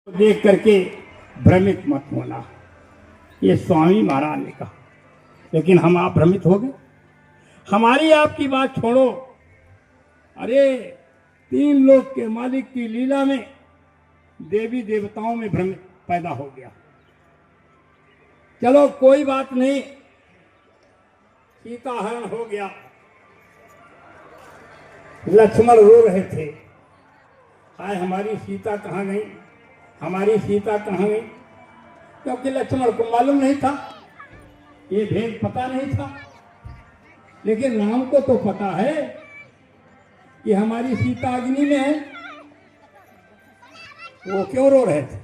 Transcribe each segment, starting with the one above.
देख करके भ्रमित मत होना, ये स्वामी महाराज ने कहा। लेकिन हम आप भ्रमित हो गए। हमारी आपकी बात छोड़ो, अरे तीन लोक के मालिक की लीला में देवी देवताओं में भ्रम पैदा हो गया। चलो कोई बात नहीं, सीता हरण हो गया। लक्ष्मण रो रहे थे, हाय हमारी सीता कहाँ गई, हमारी सीता कहाँ गई। क्योंकि लक्ष्मण को मालूम नहीं था, ये भेद पता नहीं था। लेकिन राम को तो पता है कि हमारी सीता अग्नि में है। वो क्यों रो रहे थे?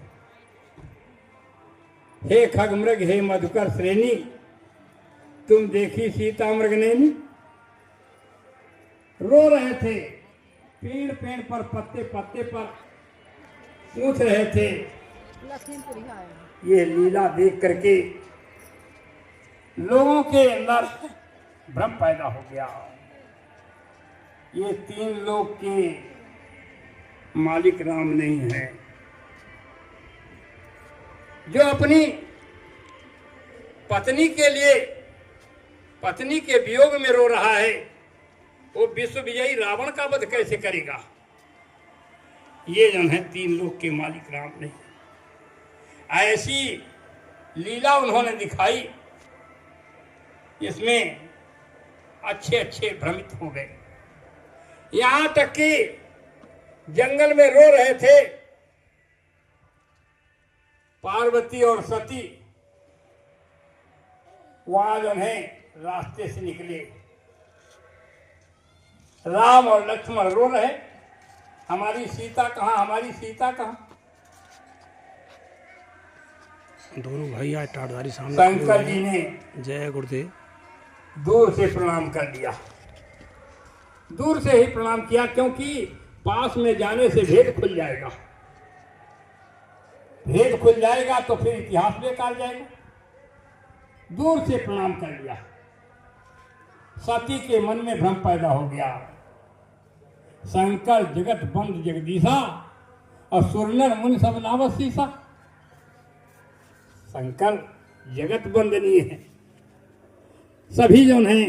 हे खगमृग हे मधुकर श्रेणी, तुम देखी सीता मृगनैनी। रो रहे थे, पेड़ पेड़ पर पत्ते पत्ते पर पूछ रहे थे। ये लीला देख करके लोगों के अंदर भ्रम पैदा हो गया। ये तीन लोग के मालिक राम नहीं है। जो अपनी पत्नी के लिए, पत्नी के वियोग में रो रहा है, वो विश्व विजयी रावण का वध कैसे करेगा? ये जो है तीन लोग के मालिक राम नहीं। ऐसी लीला उन्होंने दिखाई, इसमें अच्छे अच्छे भ्रमित हो गए। यहां तक कि जंगल में रो रहे थे पार्वती और सती, वहां जो है रास्ते से निकले। राम और लक्ष्मण रो रहे, हमारी सीता कहाँ, हमारी सीता कहाँ। दोनों भाई आज टाटधारी सामने। शंकर जी ने जय गुरुदेव दूर से प्रणाम कर लिया, दूर से ही प्रणाम किया, क्योंकि पास में जाने से भेद खुल जाएगा। भेद खुल जाएगा तो फिर इतिहास बेकार जाएगा। दूर से प्रणाम कर लिया। सती के मन में भ्रम पैदा हो गया। शंकर जगत बंद जगदीशा और सुरनर मुनि सब नावत सीसा। शंकर जगत बंदनीय है, सभी जो हैं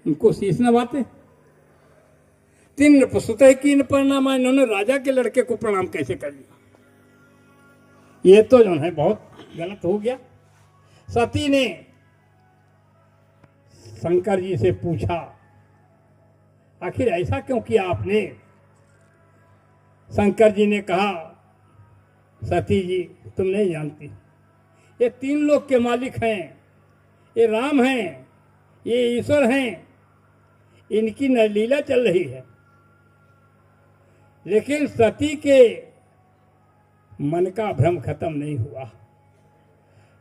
उनको शीश नवाते। तीन पुस्तक की प्रणाम, इन्होंने राजा के लड़के को प्रणाम कैसे कर लिया? ये तो जो है बहुत गलत हो गया। सती ने शंकर जी से पूछा, आखिर ऐसा क्यों किया आपने? शंकर जी ने कहा, सती जी तुम नहीं जानती, ये तीन लोक के मालिक हैं, ये राम हैं, ये ईश्वर हैं, इनकी लीला चल रही है। लेकिन सती के मन का भ्रम खत्म नहीं हुआ।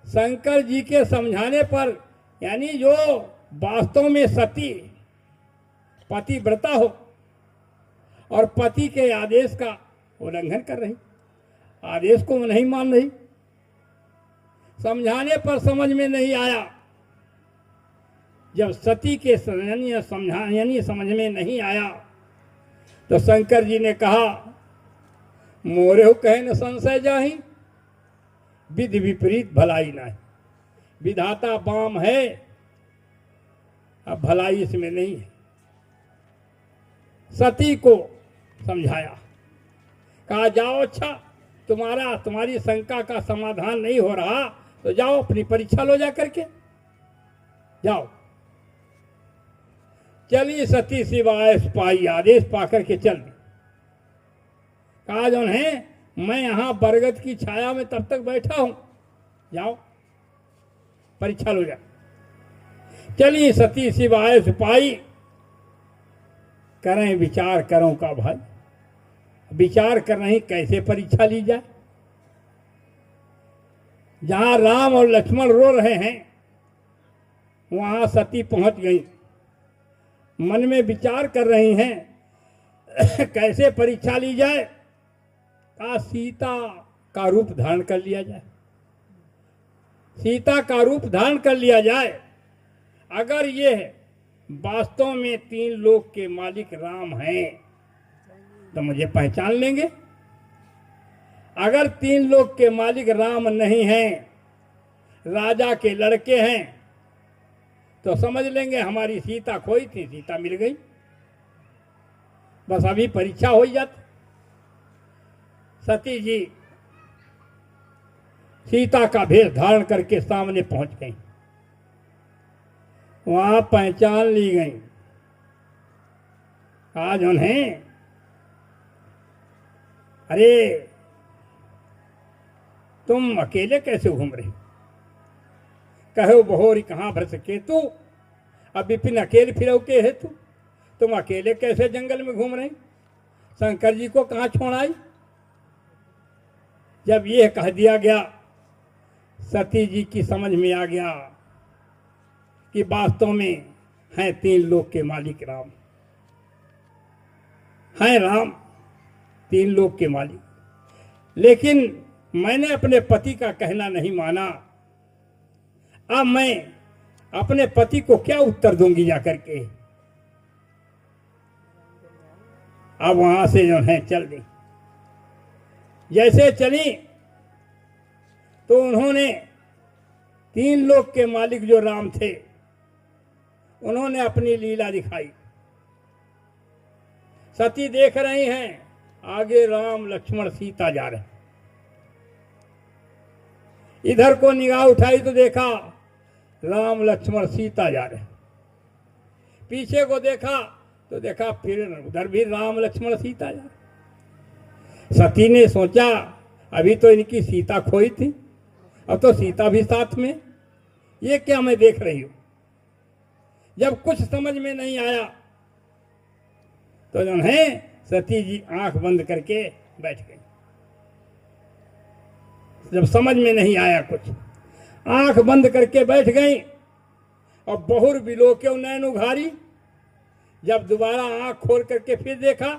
शंकर जी के समझाने पर, यानी जो वास्तव में सती पतिव्रता हो और पति के आदेश का उल्लंघन कर रही, आदेश को नहीं मान रही, समझाने पर समझ में नहीं आया। जब सती के समझाने समझ में नहीं आया तो शंकर जी ने कहा, मोरे हो कहे न संशय जाही, विधि विपरीत भलाई नहीं। विधाता बाम है, अब भलाई इसमें नहीं है। सती को समझाया, कहा जाओ, अच्छा तुम्हारी शंका का समाधान नहीं हो रहा तो जाओ अपनी परीक्षा लो जा करके जाओ। चली सती सिवाय पाई, आदेश पाकर के चल दी। कहा जो है मैं यहां बरगद की छाया में तब तक बैठा हूं, जाओ परीक्षा लो जा। चली सती सिवाय सिपाही, करें विचार करो का भाई। विचार कर रही कैसे परीक्षा ली जाए। जहां राम और लक्ष्मण रो रहे हैं वहां सती पहुंच गई, मन में विचार कर रही हैं कैसे परीक्षा ली जाए। का सीता का रूप धारण कर लिया जाए, सीता का रूप धारण कर लिया जाए। अगर ये वास्तव में तीन लोक के मालिक राम हैं तो मुझे पहचान लेंगे। अगर तीन लोक के मालिक राम नहीं हैं, राजा के लड़के हैं, तो समझ लेंगे हमारी सीता खोई थी, सीता मिल गई, बस अभी परीक्षा हो जाती। सती जी सीता का भेष धारण करके सामने पहुंच गई, वहां पहचान ली गई। आज उन्हें, अरे तुम अकेले कैसे घूम रहे? कहो बहोरी कहाँ भरस केतु, अब विपिन अकेले फिरो के है तुम अकेले कैसे जंगल में घूम रहे? शंकर जी को कहाँ छोड़ आई? जब यह कह दिया गया, सती जी की समझ में आ गया कि वास्तव में हैं तीन लोक के मालिक राम, हैं राम तीन लोक के मालिक। लेकिन मैंने अपने पति का कहना नहीं माना, अब मैं अपने पति को क्या उत्तर दूंगी जाकर के? अब वहां से जो है चल दी। जैसे चली तो उन्होंने तीन लोक के मालिक जो राम थे, उन्होंने अपनी लीला दिखाई। सती देख रही हैं, आगे राम लक्ष्मण सीता जा रहे। इधर को निगाह उठाई तो देखा राम लक्ष्मण सीता जा रहे। पीछे को देखा तो देखा फिर उधर भी राम लक्ष्मण सीता जा रहे। सती ने सोचा अभी तो इनकी सीता खोई थी, अब तो सीता भी साथ में, ये क्या मैं देख रही हूं? जब कुछ समझ में नहीं आया तो जो है सती जी आंख बंद करके बैठ गई। जब समझ में नहीं आया कुछ, आंख बंद करके बैठ गई और बहुर बिलोक्यो नैन उघारी। जब दोबारा आंख खोल करके फिर देखा,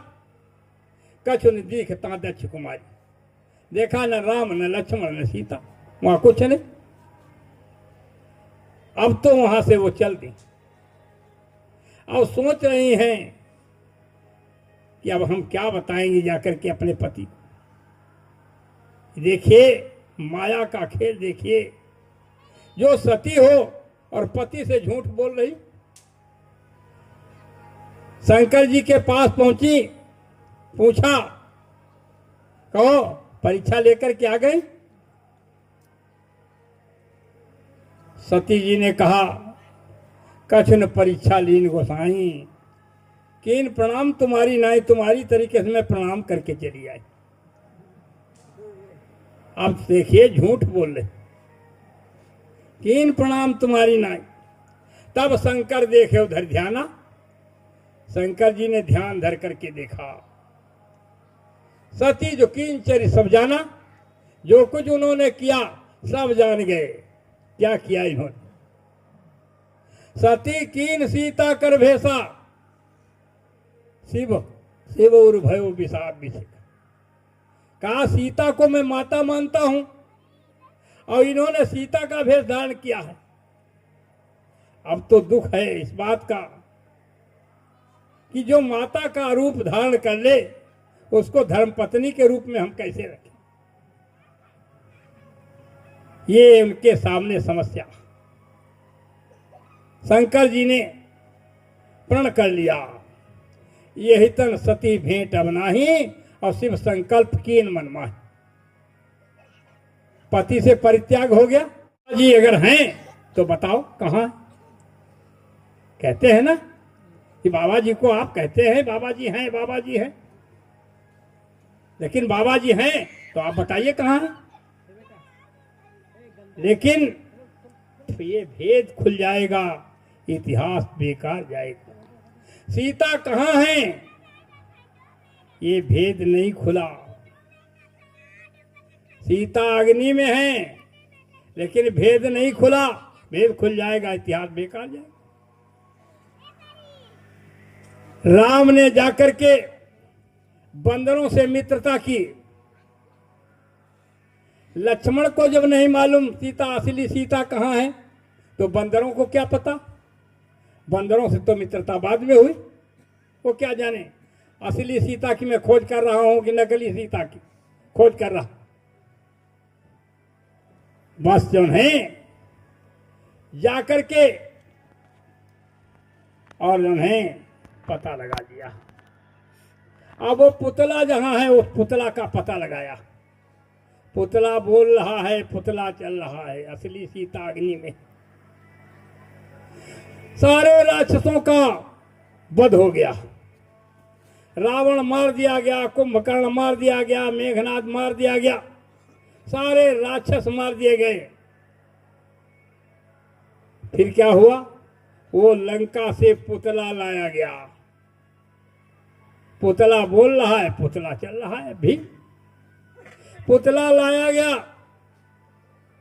कछु न दिखता दक्ष कुमारी। देखा न राम न लक्ष्मण न सीता, वहां कुछ नहीं। अब तो वहां से वो चल दी। अब सोच रही हैं कि अब हम क्या बताएंगे जाकर के अपने पति को। देखिए माया का खेल, देखिए जो सती हो और पति से झूठ बोल रही। शंकर जी के पास पहुंची, पूछा कहो परीक्षा लेकर के आ गई? सती जी ने कहा कछुन परीक्षा लीन गोसाई, किन प्रणाम तुम्हारी नाई, तुम्हारी तरीके से मैं प्रणाम करके चली आई। अब देखिए झूठ बोल रहे, किन प्रणाम तुम्हारी नाई। तब शंकर देखे उधर ध्याना, शंकर जी ने ध्यान धर करके देखा। सती जो किंचरी सब जाना, जो कुछ उन्होंने किया सब जान गए। क्या किया इन्होंने? सती कीन सीता कर भेसा, शिव शिव और भयो विषाद विषय। कहा सीता को मैं माता मानता हूं और इन्होंने सीता का भेष धारण किया है। अब तो दुख है इस बात का कि जो माता का रूप धारण कर ले उसको धर्मपत्नी के रूप में हम कैसे रखें। ये उनके सामने समस्या। शंकर जी ने प्रण कर लिया, यही तन सती भेंट अब नाही और शिव संकल्प कीन मन माही। पति से परित्याग हो गया। जी अगर हैं तो बताओ कहाँ? कहते हैं ना कि बाबा जी को आप कहते हैं बाबा जी हैं, बाबा जी हैं, लेकिन बाबा जी हैं तो आप बताइए कहाँ हैं? लेकिन ये भेद खुल जाएगा, इतिहास बेकार जाएगा। सीता कहाँ है? ये भेद नहीं खुला। सीता अग्नि में है लेकिन भेद नहीं खुला। भेद खुल जाएगा, इतिहास बेकार जाएगा। राम ने जाकर के बंदरों से मित्रता की। लक्ष्मण को जब नहीं मालूम सीता, असली सीता कहाँ है, तो बंदरों को क्या पता? बंदरों से तो मित्रता बाद में हुई। वो क्या जाने असली सीता की मैं खोज कर रहा हूं कि नकली सीता की खोज कर रहा। बस जो है जाकर के और जो है पता लगा लिया। अब वो पुतला जहां है उस पुतला का पता लगाया। पुतला बोल रहा है, पुतला चल रहा है, असली सीता अग्नि में। सारे राक्षसों का वध हो गया। रावण मार दिया गया, कुंभकर्ण मार दिया गया, मेघनाद मार दिया गया, सारे राक्षस मार दिए गए। फिर क्या हुआ? वो लंका से पुतला लाया गया। पुतला बोल रहा है, पुतला चल रहा है भी। पुतला लाया गया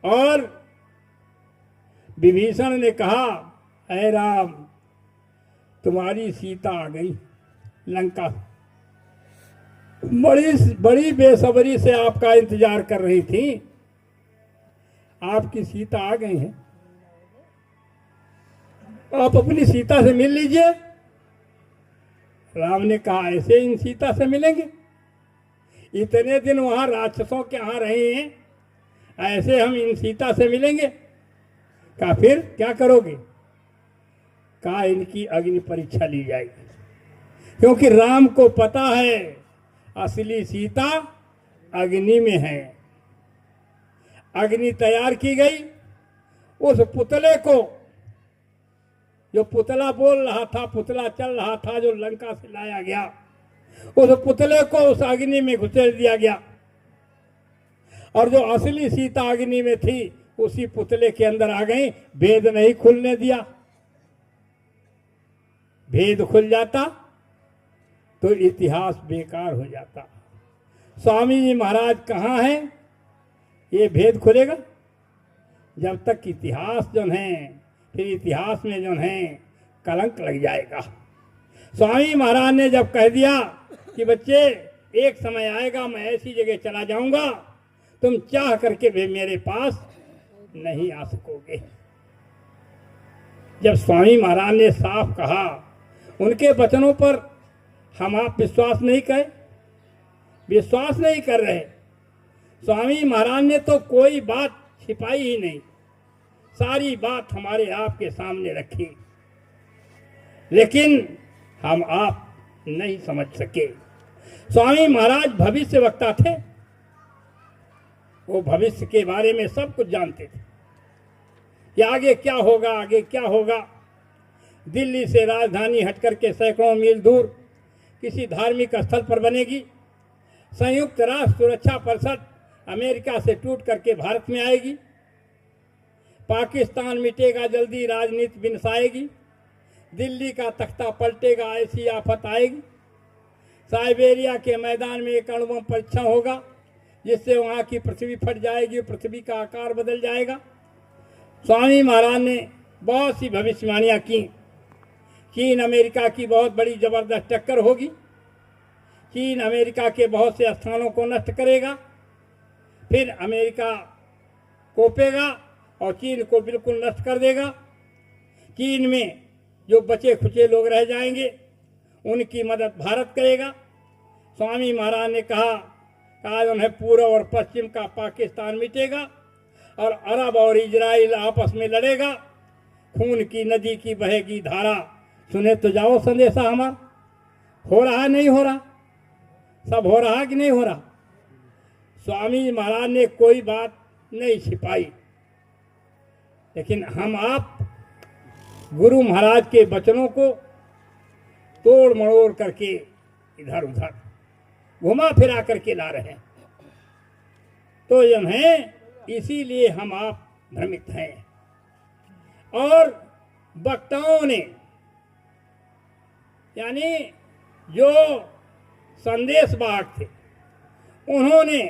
और विभीषण ने कहा, ऐ राम, तुम्हारी सीता आ गई लंका। बड़ी बेसब्री से आपका इंतजार कर रही थी। आपकी सीता आ गई है, आप अपनी सीता से मिल लीजिए। राम ने कहा, ऐसे इन सीता से मिलेंगे? इतने दिन वहां राक्षसों के यहां रहे हैं, ऐसे हम इन सीता से मिलेंगे? कहा फिर क्या करोगे? कहा इनकी अग्नि परीक्षा ली जाएगी, क्योंकि राम को पता है असली सीता अग्नि में है। अग्नि तैयार की गई। उस पुतले को, जो पुतला बोल रहा था, पुतला चल रहा था, जो लंका से लाया गया, उस पुतले को उस अग्नि में घुसेड़ दिया गया। और जो असली सीता अग्नि में थी उसी पुतले के अंदर आ गई। भेद नहीं खुलने दिया। भेद खुल जाता तो इतिहास बेकार हो जाता। स्वामी जी महाराज कहाँ हैं? ये भेद खुलेगा जब तक इतिहास जो है, फिर इतिहास में जो है कलंक लग जाएगा। स्वामी महाराज ने जब कह दिया कि बच्चे एक समय आएगा मैं ऐसी जगह चला जाऊंगा, तुम चाह करके भी मेरे पास नहीं आ सकोगे। जब स्वामी महाराज ने साफ कहा, उनके वचनों पर हम आप विश्वास नहीं कर रहे। स्वामी महाराज ने तो कोई बात छिपाई ही नहीं, सारी बात हमारे आपके सामने रखी, लेकिन हम आप नहीं समझ सके। स्वामी महाराज भविष्य वक्ता थे। वो भविष्य के बारे में सब कुछ जानते थे कि आगे क्या होगा, आगे क्या होगा। दिल्ली से राजधानी हटकर के सैकड़ों मील दूर किसी धार्मिक स्थल पर बनेगी। संयुक्त राष्ट्र सुरक्षा परिषद अमेरिका से टूट करके भारत में आएगी। पाकिस्तान मिटेगा जल्दी, राजनीति बिनसाएगी। दिल्ली का तख्ता पलटेगा, ऐसी आफत आएगी। साइबेरिया के मैदान में एक अणुबम परीक्षण होगा, जिससे वहाँ की पृथ्वी फट जाएगी, पृथ्वी का आकार बदल जाएगा। स्वामी महाराज ने बहुत सी भविष्यवाणियाँ की। चीन अमेरिका की बहुत बड़ी जबरदस्त टक्कर होगी। चीन अमेरिका के बहुत से स्थानों को नष्ट करेगा, फिर अमेरिका कोपेगा और चीन को बिल्कुल नष्ट कर देगा। चीन में जो बचे खुचे लोग रह जाएंगे उनकी मदद भारत करेगा। स्वामी महाराज ने कहा आज उन्हें पूर्व और पश्चिम का पाकिस्तान मिटेगा और अरब और इजराइल आपस में लड़ेगा। खून की नदी की बहेगी धारा। सुने तो जाओ संदेशा हमारा। हो रहा नहीं हो रहा? सब हो रहा कि नहीं हो रहा? स्वामी महाराज ने कोई बात नहीं छिपाई, लेकिन हम आप गुरु महाराज के वचनों को तोड़ मड़ोड़ करके इधर उधर घुमा फिरा करके ला रहे हैं। तो यह है, इसीलिए हम आप भ्रमित हैं। और वक्ताओं ने, यानी जो संदेश वाहक थे, उन्होंने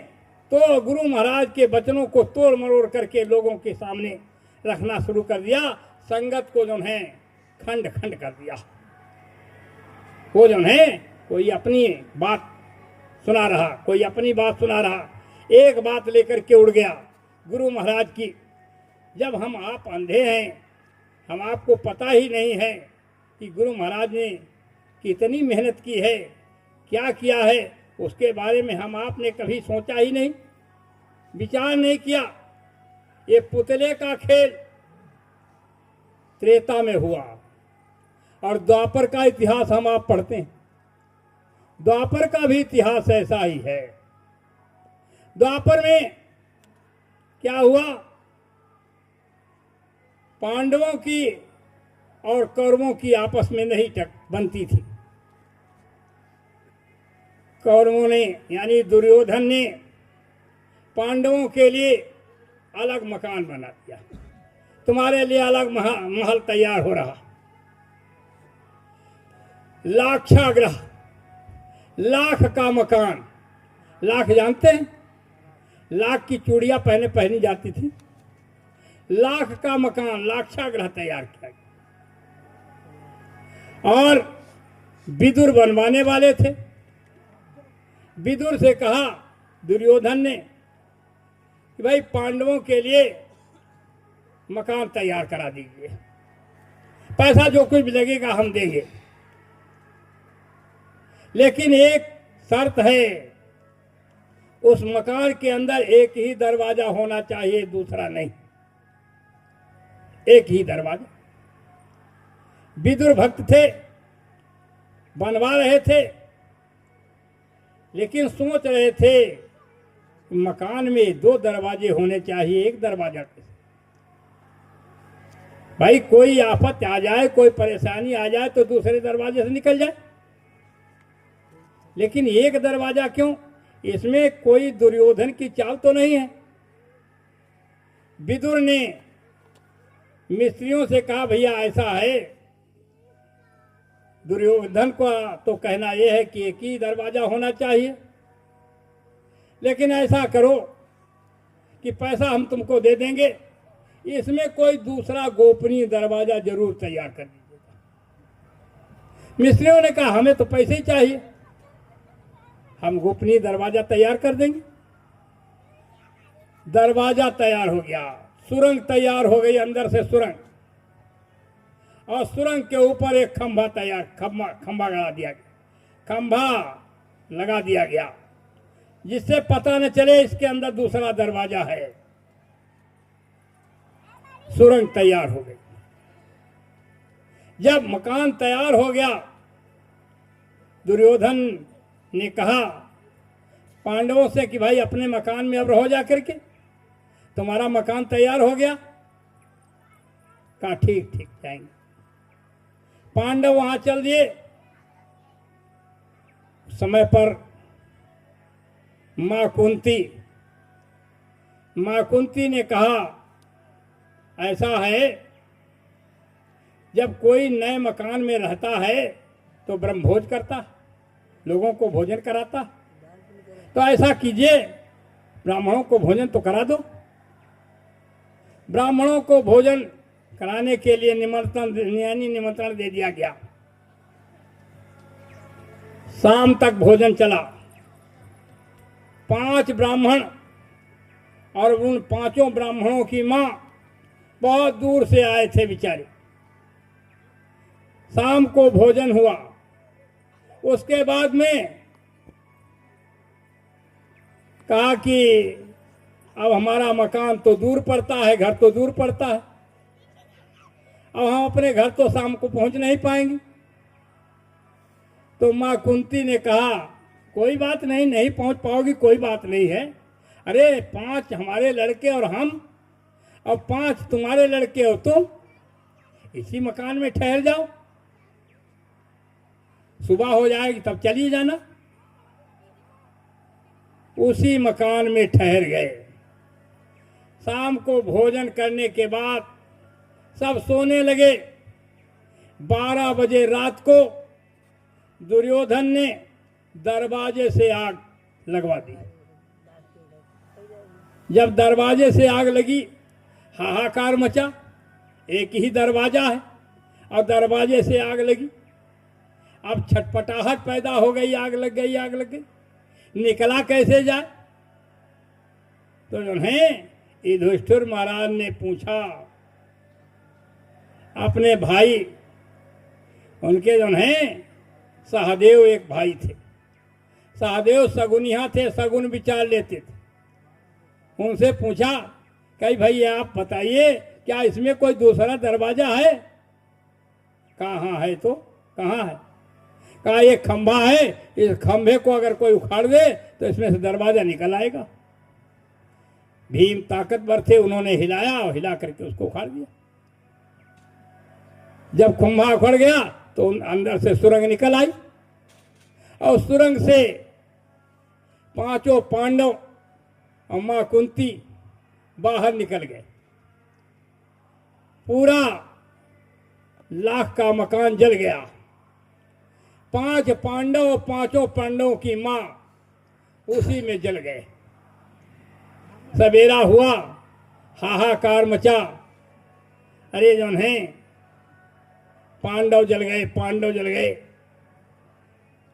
तो गुरु महाराज के वचनों को तोड़ मरोड़ करके लोगों के सामने रखना शुरू कर दिया। संगत को जो है खंड खंड कर दिया। वो जो है कोई अपनी बात सुना रहा, कोई अपनी बात सुना रहा, एक बात लेकर के उड़ गया गुरु महाराज की। जब हम आप अंधे हैं, हम आपको पता ही नहीं है कि गुरु महाराज ने कितनी मेहनत की है, क्या किया है, उसके बारे में हम आपने कभी सोचा ही नहीं, विचार नहीं किया। ये पुतले का खेल त्रेता में हुआ, और द्वापर का इतिहास हम आप पढ़ते हैं, द्वापर का भी इतिहास ऐसा ही है। द्वापर में क्या हुआ, पांडवों की और कौरवों की आपस में नहीं बनती थी। कौरवों ने यानी दुर्योधन ने पांडवों के लिए अलग मकान बना दिया, तुम्हारे लिए अलग महल तैयार हो रहा, लाक्षागृह, लाख का मकान। लाख जानते हैं, लाख की चूड़ियां पहनी जाती थी। लाख का मकान, लाक्षागृह तैयार किया गया। और विदुर बनवाने वाले थे। विदुर से कहा दुर्योधन ने कि भाई पांडवों के लिए मकान तैयार करा दीजिए, पैसा जो कुछ भी लगेगा हम देंगे, लेकिन एक शर्त है, उस मकान के अंदर एक ही दरवाजा होना चाहिए, दूसरा नहीं, एक ही दरवाजा। विदुर भक्त थे, बनवा रहे थे, लेकिन सोच रहे थे मकान में 2 दरवाजे होने चाहिए, एक दरवाजा कैसे? भाई कोई आफत आ जाए, कोई परेशानी आ जाए तो दूसरे दरवाजे से निकल जाए, लेकिन एक दरवाजा क्यों? इसमें कोई दुर्योधन की चाल तो नहीं है। विदुर ने मिस्त्रियों से कहा भैया ऐसा है, दुर्योधन को तो कहना यह है कि एक ही दरवाजा होना चाहिए, लेकिन ऐसा करो कि पैसा हम तुमको दे देंगे, इसमें कोई दूसरा गोपनीय दरवाजा जरूर तैयार कर दीजिएगा। मिस्त्रियों ने कहा हमें तो पैसे ही चाहिए, हम गोपनीय दरवाजा तैयार कर देंगे। दरवाजा तैयार हो गया, सुरंग तैयार हो गई, अंदर से सुरंग, और सुरंग के ऊपर एक खंभा तैयार, खंभा लगा दिया गया, खंभा लगा दिया गया, जिससे पता न चले इसके अंदर दूसरा दरवाजा है। सुरंग तैयार हो गई। जब मकान तैयार हो गया, दुर्योधन ने कहा पांडवों से कि भाई अपने मकान में अब रहो जा करके, तुम्हारा मकान तैयार हो गया। कहा ठीक ठीक जाएंगे। पांडव वहां चल दिए। समय पर मां कुंती ने कहा ऐसा है, जब कोई नए मकान में रहता है तो ब्रह्मभोज करता, लोगों को भोजन कराता, तो ऐसा कीजिए ब्राह्मणों को भोजन तो करा दो। ब्राह्मणों को भोजन कराने के लिए निमंत्रण दे दिया गया। शाम तक भोजन चला। 5 ब्राह्मण और उन 5 ब्राह्मणों की मां बहुत दूर से आए थे बेचारे। शाम को भोजन हुआ। उसके बाद में कहा कि अब हमारा मकान तो दूर पड़ता है, घर तो दूर पड़ता है, अब हम अपने घर तो शाम को पहुंच नहीं पाएंगे। तो मां कुंती ने कहा कोई बात नहीं, नहीं पहुंच पाओगी, कोई बात नहीं है। अरे 5 हमारे लड़के और हम, और 5 तुम्हारे लड़के हो तुम, इसी मकान में ठहर जाओ, सुबह हो जाएगी तब चली जाना। उसी मकान में ठहर गए। शाम को भोजन करने के बाद सब सोने लगे। 12 बजे रात को दुर्योधन ने दरवाजे से आग लगवा दी। जब दरवाजे से आग लगी, हाहाकार मचा। एक ही दरवाजा है और दरवाजे से आग लगी। अब छटपटाहट पैदा हो गई, आग लग गई, आग लग गई, निकला कैसे जाए? तो उन्हें युधिष्ठिर महाराज ने पूछा अपने भाई, उनके जो हैं सहदेव एक भाई थे, सहदेव सगुनिया थे, सगुन विचार लेते थे। उनसे पूछा कही भाई आप बताइए क्या इसमें कोई दूसरा दरवाजा है? कहाँ है? तो कहाँ है? कहा ये खंभा है, इस खंभे को अगर कोई उखाड़ दे तो इसमें से दरवाजा निकल आएगा। भीम ताकतवर थे, उन्होंने हिलाया और हिला करके उसको उखाड़ दिया। जब खंभा उखड़ गया तो अंदर से सुरंग निकल आई और सुरंग से पांचों पांडव और मां कुंती बाहर निकल गए। पूरा लाख का मकान जल गया। 5 पांडव और पांचों पांडवों की मां उसी में जल गए। सवेरा हुआ, हाहाकार मचा। अरे जो है पांडव जल गए, पांडव जल गए,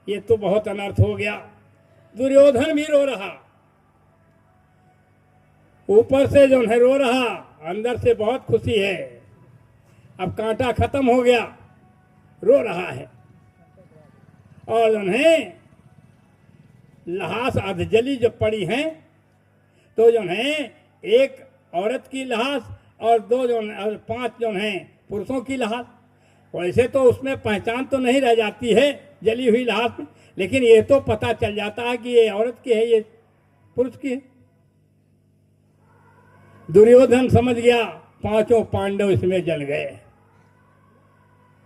ये तो बहुत अनर्थ हो गया। दुर्योधन भी रो रहा, ऊपर से जो है रो रहा, अंदर से बहुत खुशी है। अब कांटा खत्म हो गया, रो रहा है। और जो है लाश अधजली जो पड़ी हैं, तो जो है एक औरत की लाश और 5 जो हैं पुरुषों की लाश। वैसे तो उसमें पहचान तो नहीं रह जाती है जली हुई लाश में, लेकिन ये तो पता चल जाता है कि ये औरत की है, ये पुरुष की है। दुर्योधन समझ गया 5 पांडव इसमें जल गए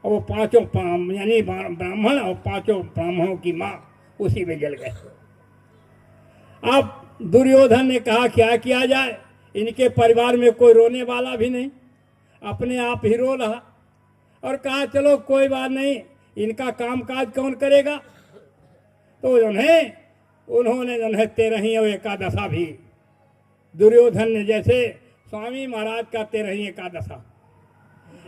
और वो 5 यानी ब्राह्मण और 5 ब्राह्मणों की मां उसी में जल गए। अब दुर्योधन ने कहा क्या किया जाए, इनके परिवार में कोई रोने वाला भी नहीं, अपने आप ही रो रहा। और कहा चलो कोई बात नहीं, इनका कामकाज कौन करेगा। तो जो है उन्होंने जो है 13वीं और एकादशा भी, दुर्योधन ने जैसे स्वामी महाराज का 13वीं एकादशा,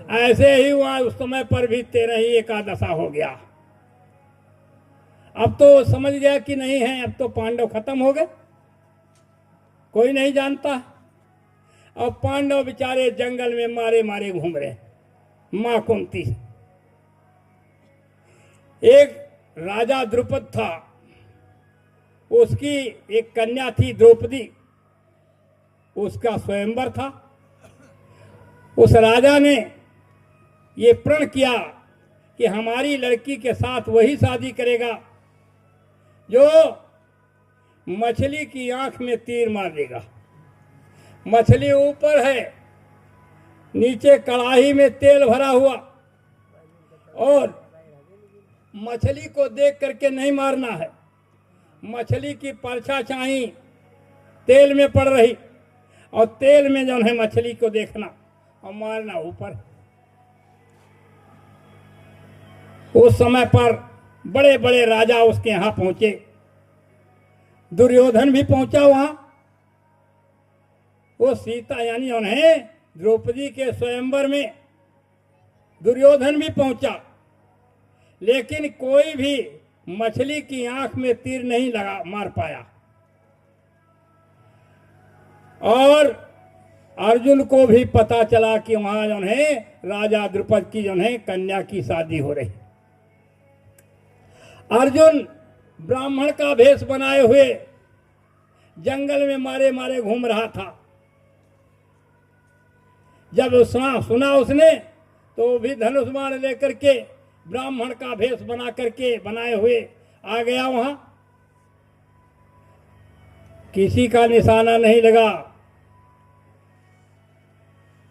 ऐसे ही वहां उस समय पर भी 13वीं एकादशा हो गया। अब तो समझ गया कि नहीं है, अब तो पांडव खत्म हो गए, कोई नहीं जानता। अब पांडव बेचारे जंगल में मारे मारे घूम रहे। मां कुंती, एक राजा द्रुपद था, उसकी एक कन्या थी द्रौपदी, उसका स्वयंवर था। उस राजा ने ये प्रण किया कि हमारी लड़की के साथ वही शादी करेगा जो मछली की आंख में तीर मार देगा। मछली ऊपर है, नीचे कड़ाही में तेल भरा हुआ, और मछली को देख करके नहीं मारना है, मछली की परछाई तेल में पड़ रही, और तेल में जो है मछली को देखना और मारना ऊपर। उस समय पर बड़े बड़े राजा उसके यहां पहुंचे, दुर्योधन भी पहुंचा वहां। वो सीता यानी उन्हें द्रौपदी के स्वयंवर में दुर्योधन भी पहुंचा, लेकिन कोई भी मछली की आंख में तीर नहीं लगा मार पाया। और अर्जुन को भी पता चला कि वहां जो है राजा द्रुपद की जो है कन्या की शादी हो रही। अर्जुन ब्राह्मण का भेष बनाए हुए जंगल में मारे मारे घूम रहा था। जब सुना उसने, तो भी धनुष बाण लेकर के ब्राह्मण का भेष बना करके बनाए हुए आ गया वहां। किसी का निशाना नहीं लगा।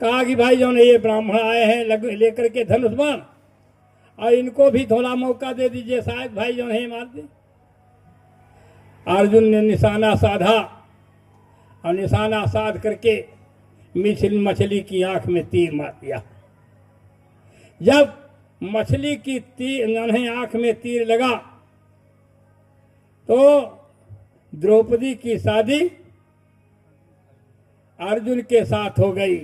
कहा कि भाई जो ये ब्राह्मण आए हैं लेकर के धनुष बाण, और इनको भी थोड़ा मौका दे दीजिए, शायद भाई जो है मार दे। अर्जुन ने निशाना साधा और निशाना साध करके मछली की आंख में तीर मार दिया। जब मछली की तीर आंख में तीर लगा तो द्रौपदी की शादी अर्जुन के साथ हो गई।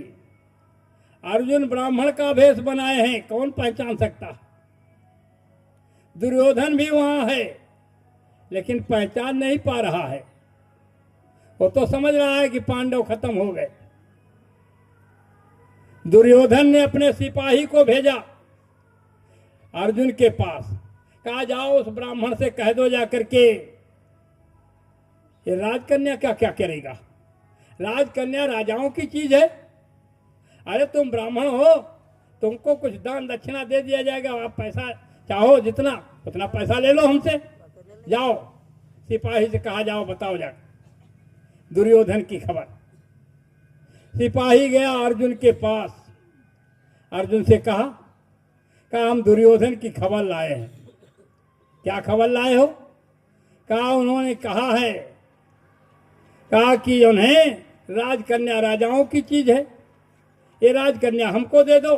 अर्जुन ब्राह्मण का भेष बनाए हैं, कौन पहचान सकता। दुर्योधन भी वहां है, लेकिन पहचान नहीं पा रहा है। वो तो समझ रहा है कि पांडव खत्म हो गए। दुर्योधन ने अपने सिपाही को भेजा अर्जुन के पास, कहा जाओ उस ब्राह्मण से कह दो जाकर के ये राजकन्या क्या क्या करेगा। राजकन्या राजाओं की चीज है। अरे तुम ब्राह्मण हो, तुमको कुछ दान दक्षिणा दे दिया जाएगा, आप पैसा चाहो जितना उतना पैसा ले लो हमसे। जाओ सिपाही से कहा, जाओ बताओ जाकर दुर्योधन की खबर। सिपाही गया अर्जुन के पास, अर्जुन से कहा हम दुर्योधन की खबर लाए हैं। क्या खबर लाए हो? कहा उन्होंने कहा है, कहा कि उन्हें राजकन्या राजाओं की चीज है, ये राजकन्या हमको दे दो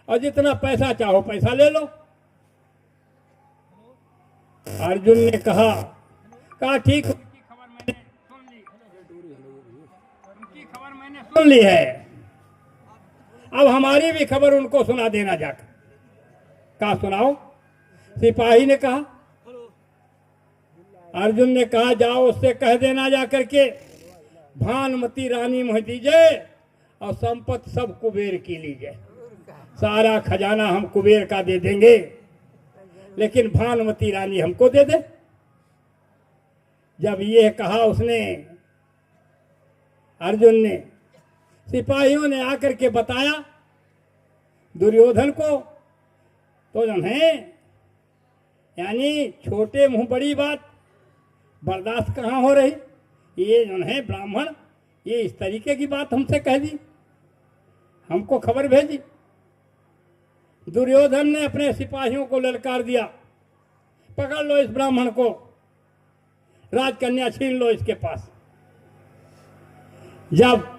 और जितना पैसा चाहो पैसा ले लो। अर्जुन ने कहा ठीक, उनकी खबर मैंने सुन ली, उनकी खबर मैंने सुन ली है, अब हमारी भी खबर उनको सुना देना जाकर। कहा सुनाओ। सिपाही ने कहा, अर्जुन ने कहा जाओ उससे कह देना जाकर के भानुमती रानी मोह दीजिए और संपत्ति सब कुबेर की लीजिए, सारा खजाना हम कुबेर का दे देंगे, लेकिन भानुमती रानी हमको दे दे। जब ये कहा उसने, अर्जुन ने, सिपाहियों ने आकर के बताया दुर्योधन को, तो जो है यानी छोटे मुंह बड़ी बात बर्दाश्त कहाँ हो रही। ये जो है ब्राह्मण ये इस तरीके की बात हमसे कह दी, हमको खबर भेजी। दुर्योधन ने अपने सिपाहियों को ललकार दिया, पकड़ लो इस ब्राह्मण को, राजकन्या छीन लो इसके पास। जब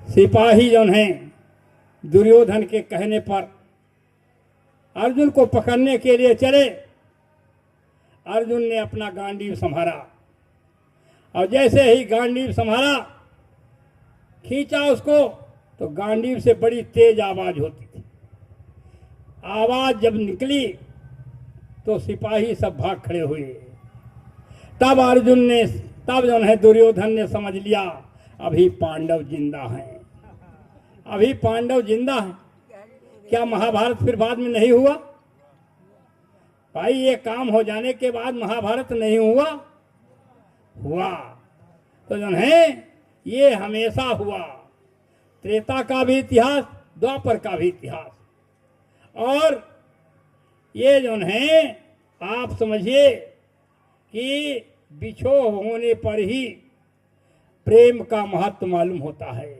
सिपाही जो हैं दुर्योधन के कहने पर अर्जुन को पकड़ने के लिए चले, अर्जुन ने अपना गांडीव संभाला और जैसे ही गांडीव संभाला, खींचा उसको, तो गांडीव से बड़ी तेज आवाज होती थी। आवाज जब निकली तो सिपाही सब भाग खड़े हुए। तब अर्जुन ने, तब जो है दुर्योधन ने समझ लिया अभी पांडव जिंदा हैं, अभी पांडव जिंदा हैं। क्या महाभारत फिर बाद में नहीं हुआ? भाई ये काम हो जाने के बाद महाभारत नहीं हुआ? हुआ। तो जो है ये हमेशा हुआ, त्रेता का भी इतिहास, द्वापर का भी इतिहास। और ये जो है आप समझिए कि बिछो होने पर ही प्रेम का महत्व मालूम होता है,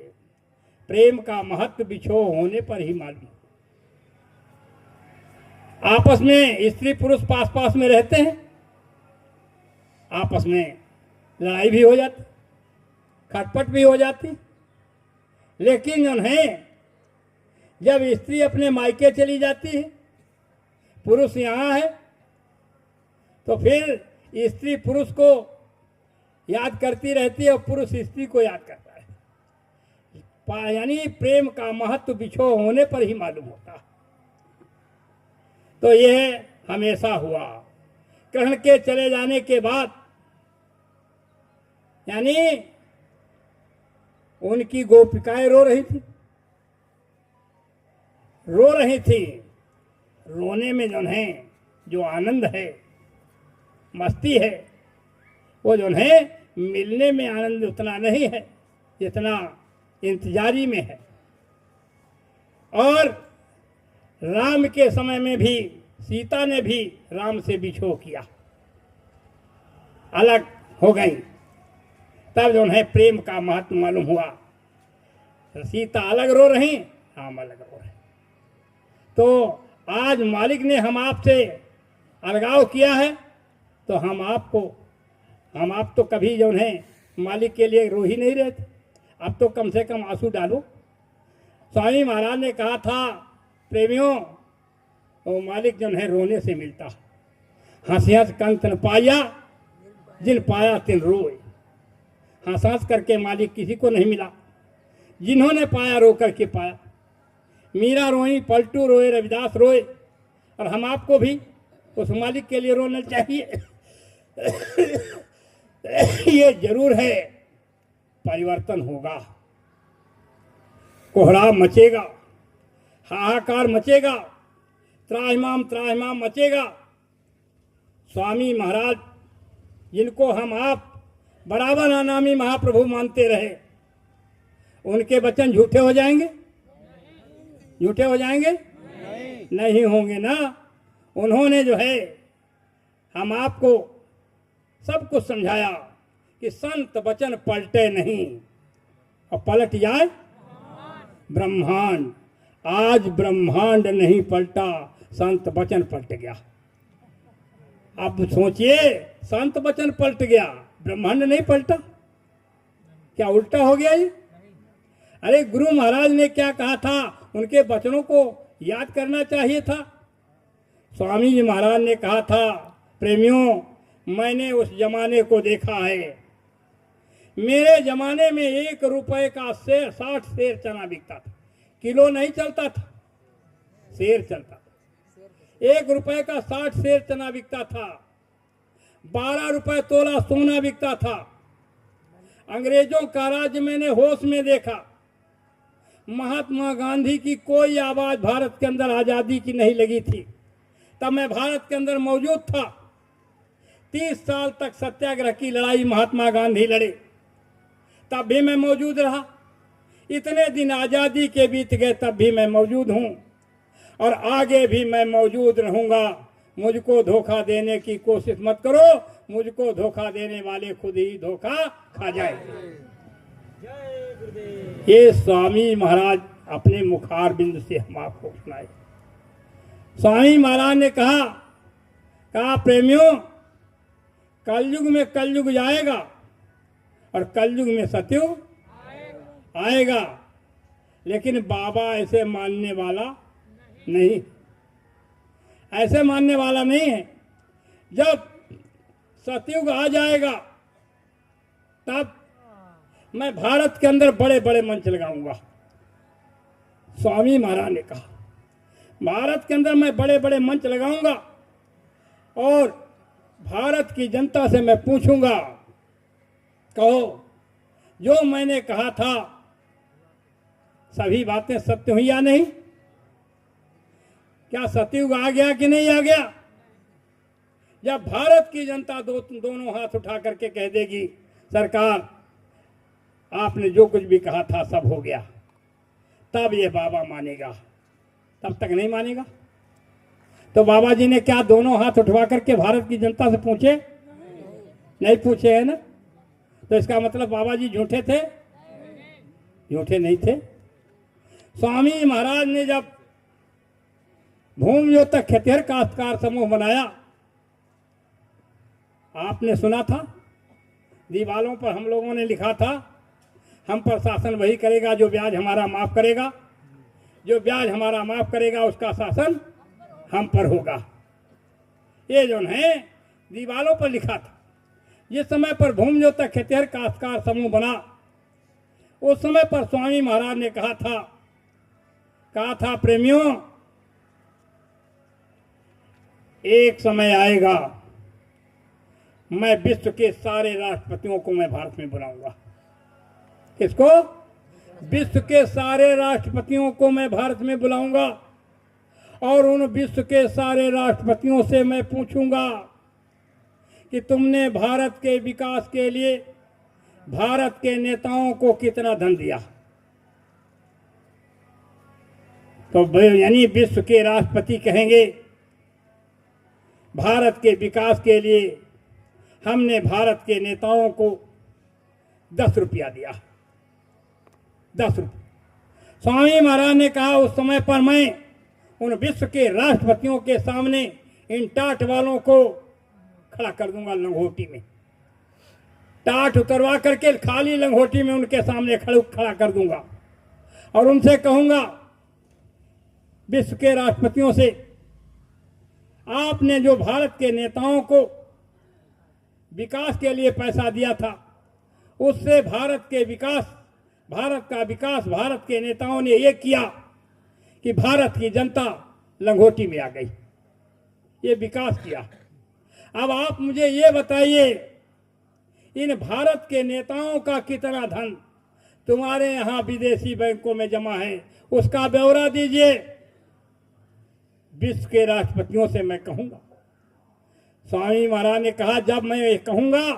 प्रेम का महत्व बिछो होने पर ही मालूम। आपस में स्त्री पुरुष पास पास में रहते हैं, आपस में लड़ाई भी हो जाती, खटपट भी हो जाती, लेकिन जो है जब स्त्री अपने मायके चली जाती है, पुरुष यहाँ है, तो फिर स्त्री पुरुष को याद करती रहती है और पुरुष स्त्री को याद करता है। यानी प्रेम का महत्व बिछो होने पर ही मालूम होता है। तो यह हमेशा हुआ। कृष्ण के चले जाने के बाद यानी उनकी गोपिकाएं रो रही थी, रो रही थी। रोने में जो है जो आनंद है, मस्ती है, वो जो है मिलने में आनंद उतना नहीं है जितना इंतजारी में है। और राम के समय में भी सीता ने भी राम से बिछोह किया, अलग हो गई। तब जो है प्रेम का महत्व मालूम हुआ। सीता अलग रो रही, राम अलग रो रहे। तो आज मालिक ने हम आपसे अलगाव किया है, तो हम आप तो कभी जो है मालिक के लिए रो ही नहीं रहे थे। अब तो कम से कम आंसू डालो। स्वामी महाराज ने कहा था, प्रेमियों, वो मालिक जो है रोने से मिलता। हंस हंस कंत न पाया, जिन पाया तिन रोए। हंस हंस करके मालिक किसी को नहीं मिला, जिन्होंने पाया रो करके पाया। मीरा रोई, पलटू रोए, रविदास रोए, और हम आपको भी उस मालिक के लिए रोना चाहिए। ये जरूर है, परिवर्तन होगा, कोहरा मचेगा, हाहाकार मचेगा, त्राहिमाम मचेगा। स्वामी महाराज जिनको हम आप बराबर अनामी महाप्रभु मानते रहे, उनके वचन झूठे हो जाएंगे? झूठे हो जाएंगे? नहीं होंगे ना। उन्होंने जो है हम आपको सब कुछ समझाया कि संत वचन पलटे नहीं, और पलट जाए ब्रह्मांड। आज ब्रह्मांड नहीं पलटा, संत वचन पलट गया। अब सोचिए, संत वचन पलट गया, ब्रह्मांड नहीं पलटा, क्या उल्टा हो गया ये? अरे गुरु महाराज ने क्या कहा था, उनके वचनों को याद करना चाहिए था। स्वामी जी महाराज ने कहा था, प्रेमियों, मैंने उस जमाने को देखा है। मेरे जमाने में 1 रुपए का शेर 60 शेर चना बिकता था। किलो नहीं चलता था, शेर चलता था। 1 रुपए का 60 शेर चना बिकता था। 12 रुपए तोला सोना बिकता था। अंग्रेजों का राज्य मैंने होश में देखा। महात्मा गांधी की कोई आवाज भारत के अंदर आजादी की नहीं लगी थी। तब मैं भारत के अंदर मौजूद था। 30 साल तक सत्याग्रह की लड़ाई महात्मा गांधी लड़े, तब भी मैं मौजूद रहा। इतने दिन आजादी के बीत गए, तब भी मैं मौजूद हूं, और आगे भी मैं मौजूद रहूंगा। मुझको धोखा देने की कोशिश मत करो, मुझको धोखा देने वाले खुद ही धोखा खा जाए। ये स्वामी महाराज अपने मुखार बिंद से हम आपको सुनाए। स्वामी महाराज ने कहा प्रेमियों, कलयुग में कलयुग जाएगा और कलयुग में सतयुग आएगा, लेकिन बाबा ऐसे मानने वाला नहीं, ऐसे मानने वाला नहीं है। जब सतयुग आ जाएगा, तब मैं भारत के अंदर बड़े बड़े मंच लगाऊंगा। स्वामी महाराज ने कहा, भारत के अंदर मैं बड़े बड़े मंच लगाऊंगा और भारत की जनता से मैं पूछूंगा, कहो जो मैंने कहा था सभी बातें सत्य हुई या नहीं? क्या सतयुग आ गया कि नहीं आ गया? जब भारत की जनता दोनों हाथ उठा करके कह देगी, सरकार आपने जो कुछ भी कहा था सब हो गया, तब ये बाबा मानेगा, तब तक नहीं मानेगा। तो बाबा जी ने क्या दोनों हाथ उठवा करके भारत की जनता से पूछे? नहीं पूछे, है ना? तो इसका मतलब बाबा जी झूठे थे? झूठे नहीं थे। स्वामी महाराज ने जब भूमि तक खेतिहर काश्तकार समूह बनाया, आपने सुना था, दीवालों पर हम लोगों ने लिखा था, हम पर शासन वही करेगा जो ब्याज हमारा माफ करेगा, जो ब्याज हमारा माफ करेगा उसका शासन हम पर होगा। ये जो है दीवालों पर लिखा था। जिस समय पर भूमि तक खेतिहर काश्तकार समूह बना, उस समय पर स्वामी महाराज ने कहा था प्रेमियों, एक समय आएगा मैं विश्व के सारे राष्ट्रपतियों को मैं भारत में बुलाऊंगा। किसको? विश्व के सारे राष्ट्रपतियों को मैं भारत में बुलाऊंगा, और उन विश्व के सारे राष्ट्रपतियों से मैं पूछूंगा कि तुमने भारत के विकास के लिए भारत के नेताओं को कितना धन दिया। तो यानी विश्व के राष्ट्रपति कहेंगे, भारत के विकास के लिए हमने भारत के नेताओं को 10 रुपया दिया। 10 रुपये। स्वामी महाराज ने कहा, उस समय पर मैं उन विश्व के राष्ट्रपतियों के सामने इन टाट वालों को खड़ा कर दूंगा लंगोटी में। टाट उतरवा करके खाली लंगोटी में उनके सामने खड़ा कर दूंगा, और उनसे कहूंगा, विश्व के राष्ट्रपतियों से, आपने जो भारत के नेताओं को विकास के लिए पैसा दिया था, उससे भारत का विकास भारत के नेताओं ने ये किया कि भारत की जनता लंगोटी में आ गई, ये विकास किया। अब आप मुझे ये बताइए, इन भारत के नेताओं का कितना धन तुम्हारे यहाँ विदेशी बैंकों में जमा है, उसका ब्यौरा दीजिए। विश्व के राष्ट्रपतियों से मैं कहूंगा। स्वामी महाराज ने कहा, जब मैं ये कहूंगा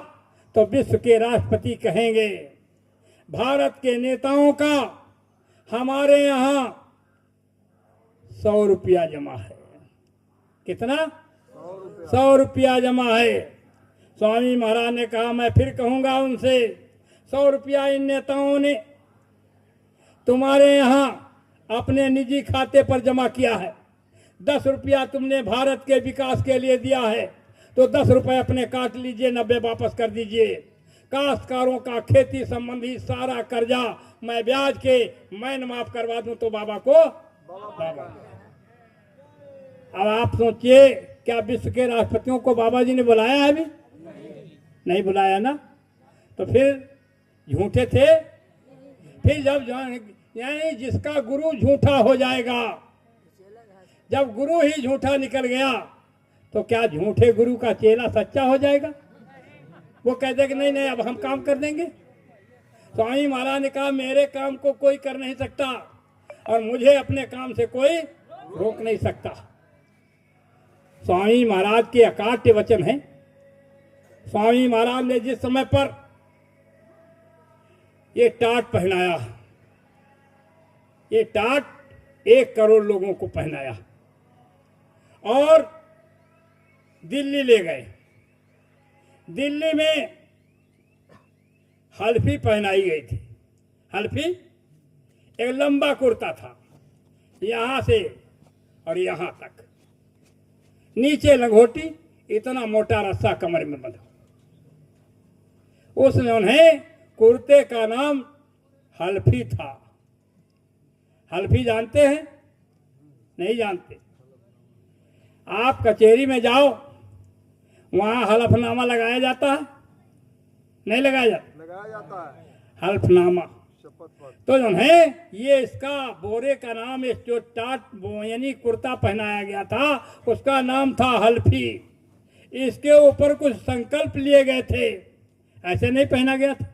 तो विश्व के राष्ट्रपति कहेंगे भारत के नेताओं का हमारे यहाँ 100 रुपया जमा है। कितना? 100 रुपया जमा है। स्वामी महाराज ने कहा, मैं फिर कहूंगा उनसे, 100 रुपया इन नेताओं ने तुम्हारे यहाँ अपने निजी खाते पर जमा किया है। 10 रुपया तुमने भारत के विकास के लिए दिया है, तो 10 रुपए अपने काट लीजिए, 90 वापस कर दीजिए। काश्तकारों का खेती संबंधी सारा कर्जा मैं ब्याज के मैं माफ करवा दूं तो बाबा को बाबा। अब आप सोचिए, क्या विश्व के राष्ट्रपतियों को बाबा जी ने बुलाया है? अभी नहीं बुलाया ना, तो फिर झूठे थे। फिर जब यानी जिसका गुरु झूठा हो जाएगा, जब गुरु ही झूठा निकल गया, तो क्या झूठे गुरु का चेला सच्चा हो जाएगा? वो कह दे कि नहीं नहीं अब हम काम कर देंगे। स्वामी महाराज ने कहा, मेरे काम को कोई कर नहीं सकता और मुझे अपने काम से कोई रोक नहीं सकता। स्वामी महाराज के अकाट्य वचन है। स्वामी महाराज ने जिस समय पर ये टाट पहनाया, ये टाट 1 करोड़ लोगों को पहनाया और दिल्ली ले गए। दिल्ली में हल्फी पहनाई गई थी। हल्फी एक लंबा कुर्ता था, यहां से और यहां तक, नीचे लंगोटी, इतना मोटा रस्सा कमर में बंधा। उसने उन्हें कुर्ते का नाम हल्फी था। हल्फी जानते हैं? नहीं जानते। आप कचहरी में जाओ, वहां हलफनामा लगाया जाता है? नहीं लगाया जाता? लगाया जाता है हल्फनामा। शपथ पर। तो जो है ये इसका बोरे का नाम, इस जो टाट यानी कुर्ता पहनाया गया था उसका नाम था हल्फी। इसके ऊपर कुछ संकल्प लिए गए थे, ऐसे नहीं पहना गया था।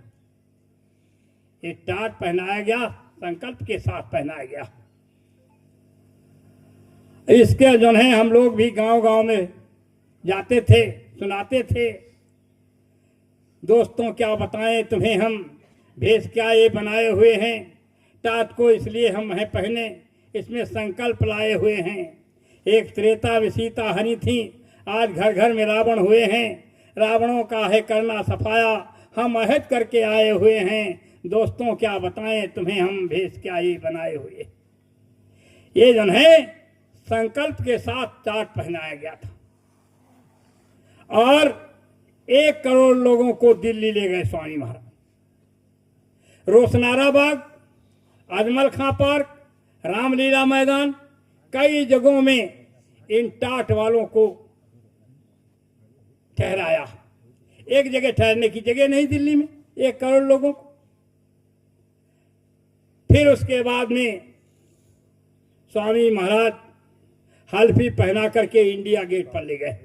ये टाट पहनाया गया, संकल्प के साथ पहनाया गया। इसके जो है हम लोग भी गांव गांव में जाते थे, सुनाते थे। दोस्तों क्या बताएं तुम्हें, हम भेष क्या ये बनाए हुए हैं, टाट को इसलिए हम है पहने, इसमें संकल्प लाए हुए हैं। एक त्रेता में सीता हनी थी, आज घर घर में रावण हुए हैं। रावणों का है करना सफाया, हम अहद करके आए हुए हैं। दोस्तों क्या बताएं तुम्हें, हम भेष क्या ये बनाए हुए। ये जो है संकल्प के साथ टाट पहनाया गया था और 1 करोड़ लोगों को दिल्ली ले गए स्वामी महाराज। रोशनारा बाग, अजमल खां पार्क, रामलीला मैदान, कई जगहों में इन टाट वालों को ठहराया। एक जगह ठहरने की जगह नहीं दिल्ली में 1 करोड़ लोगों को। फिर उसके बाद में स्वामी महाराज हल्फी पहना करके इंडिया गेट पर ले गए।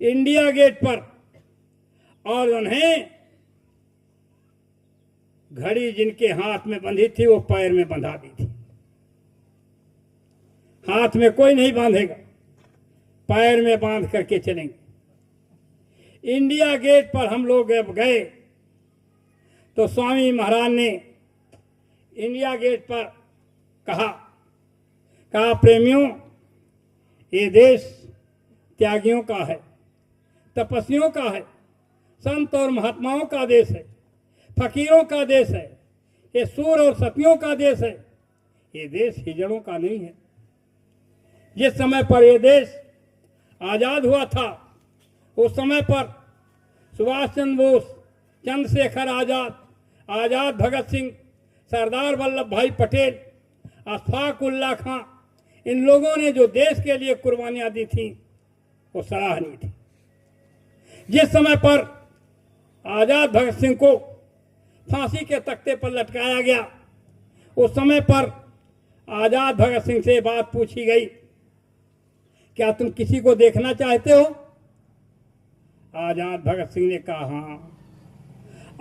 इंडिया गेट पर और उन्हें घड़ी जिनके हाथ में बंधी थी वो पैर में बंधा दी थी। हाथ में कोई नहीं बांधेगा, पैर में बांध करके चलेंगे। इंडिया गेट पर हम लोग गए तो स्वामी महाराज ने इंडिया गेट पर कहा प्रेमियों, ये देश त्यागियों का है, तपस्वियों का है, संत और महात्माओं का देश है, फकीरों का देश है, ये सूर और सतियों का देश है। ये देश हिजड़ों का नहीं है। जिस समय पर ये देश आजाद हुआ था उस समय पर सुभाष चंद्र बोस, चंद्रशेखर आजाद, आजाद भगत सिंह, सरदार वल्लभ भाई पटेल, अशफाक उल्लाह खां, इन लोगों ने जो देश के लिए कुर्बानियां दी थी वो सराहनीय थी। जिस समय पर आजाद भगत सिंह को फांसी के तख्ते पर लटकाया गया, उस समय पर आजाद भगत सिंह से बात पूछी गई, क्या तुम किसी को देखना चाहते हो? आजाद भगत सिंह ने कहा हाँ,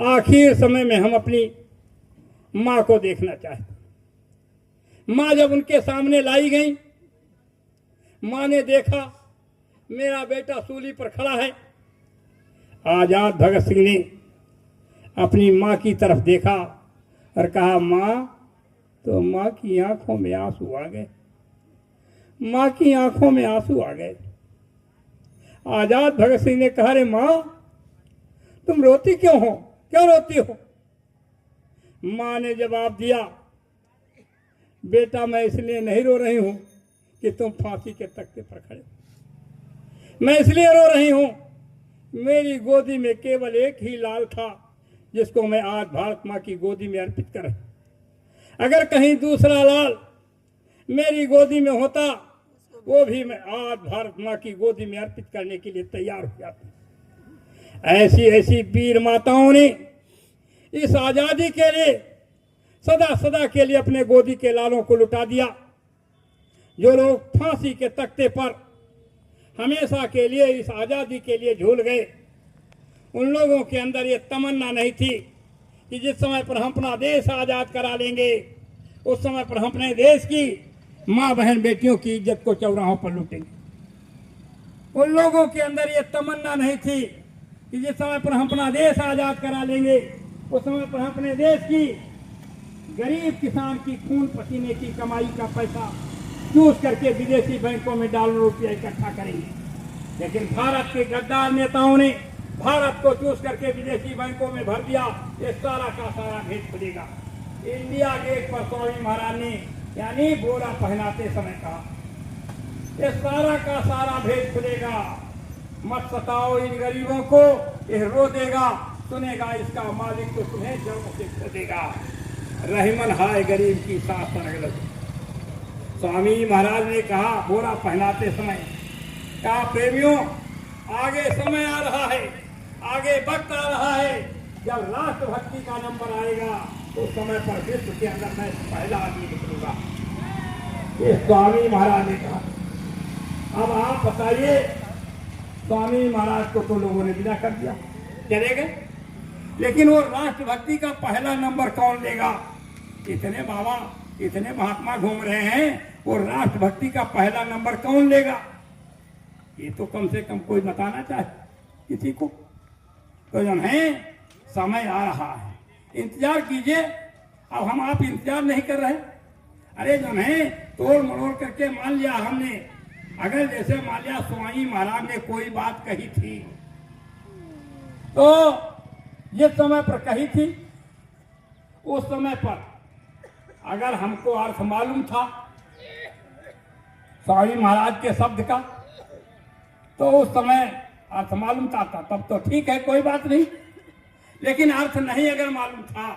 आखिर समय में हम अपनी मां को देखना चाहते। मां जब उनके सामने लाई गई, मां ने देखा मेरा बेटा सूली पर खड़ा है, आजाद भगत सिंह ने अपनी माँ की तरफ देखा और कहा, माँ, तो माँ की आंखों में आंसू आ गए। माँ की आंखों में आंसू आ गए। आजाद भगत सिंह ने कहा, रे माँ, तुम रोती क्यों हो? क्यों रोती हो? माँ ने जवाब दिया, बेटा, मैं इसलिए नहीं रो रही हूं कि तुम फांसी के तख्ते पर खड़े हो। मैं इसलिए रो रही हूं, मेरी गोदी में केवल एक ही लाल था जिसको मैं आज भारत माँ की गोदी में अर्पित कर। अगर कहीं दूसरा लाल मेरी गोदी में होता, वो भी मैं आज भारत माँ की गोदी में अर्पित करने के लिए तैयार हो जाता। ऐसी ऐसी वीर माताओं ने इस आजादी के लिए सदा सदा के लिए अपने गोदी के लालों को लुटा दिया। जो लोग फांसी के तख्ते पर हमेशा के लिए इस आजादी के लिए झूल गए, उन लोगों के अंदर ये तमन्ना नहीं थी कि जिस समय पर हम अपना देश आजाद करा लेंगे, उस समय पर हम अपने देश की माँ बहन बेटियों की इज्जत को चौराहों पर लूटेंगे। उन लोगों के अंदर ये तमन्ना नहीं थी कि जिस समय पर हम अपना देश आजाद करा लेंगे, उस समय पर हम अपने देश की गरीब किसान की खून पसीने की कमाई का पैसा चूस करके विदेशी बैंकों में डॉलर रुपया इकट्ठा करेंगे। लेकिन भारत के गद्दार नेताओं ने भारत को चूस करके विदेशी बैंकों में भर दिया। ये सारा का सारा भेद खुलेगा। इंडिया गेट पर स्वामी महाराज ने यानी बोरा पहनाते समय कहा, ये सारा का सारा भेद खुलेगा। मत सताओ इन गरीबों को, ये रो देगा, सुनेगा इसका मालिक तो तुम्हें जन्म से खो देगा। रहमन हाय गरीब की सांस पर। स्वामी महाराज ने कहा बोरा पहनाते समय, कहा, प्रेमियों, आगे समय आ रहा है, आगे वक्त आ रहा है, जब राष्ट्रभक्ति का नंबर आएगा तो समय पर विश्व के अंदर मैं पहला आदमी निकलूंगा। ये स्वामी महाराज ने कहा। अब आप बताइए, स्वामी महाराज को तो लोगों ने विदा कर दिया, चले गए, लेकिन वो राष्ट्रभक्ति का पहला नंबर कौन लेगा? इतने बाबा, इतने महात्मा घूम रहे हैं, वो राष्ट्रभक्ति का पहला नंबर कौन लेगा? ये तो कम से कम कोई बताना चाहे किसी को। तो जो है समय आ रहा है, इंतजार कीजिए। अब हम आप इंतजार नहीं कर रहे। अरे जो है तोड़ मरोड़ करके मान लिया हमने, अगर जैसे मान लिया स्वामी महाराज ने कोई बात कही थी तो जिस समय पर कही थी, उस समय पर अगर हमको अर्थ मालूम था स्वामी महाराज के शब्द का, तो उस समय अर्थ मालूम था तब तो ठीक है, कोई बात नहीं। लेकिन अर्थ नहीं अगर मालूम था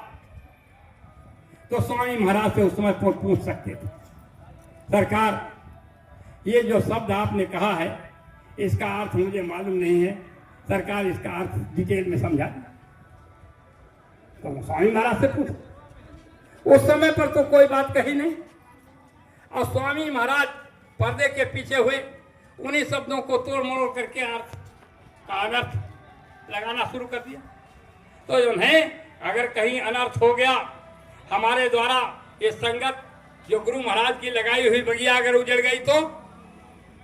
तो स्वामी महाराज से उस समय पूछ सकते थे, सरकार, ये जो शब्द आपने कहा है इसका अर्थ मुझे मालूम नहीं है, सरकार इसका अर्थ डिटेल में समझा दें। तो स्वामी महाराज से पूछो। उस समय पर तो कोई बात कही नहीं, और स्वामी महाराज पर्दे के पीछे हुए, उन्हीं शब्दों को तोड़ मरोड़ करके अर्थ का अनर्थ लगाना शुरू कर दिया। तो जो है अगर कहीं अनर्थ हो गया हमारे द्वारा, ये संगत जो गुरु महाराज की लगाई हुई बगिया अगर उजड़ गई तो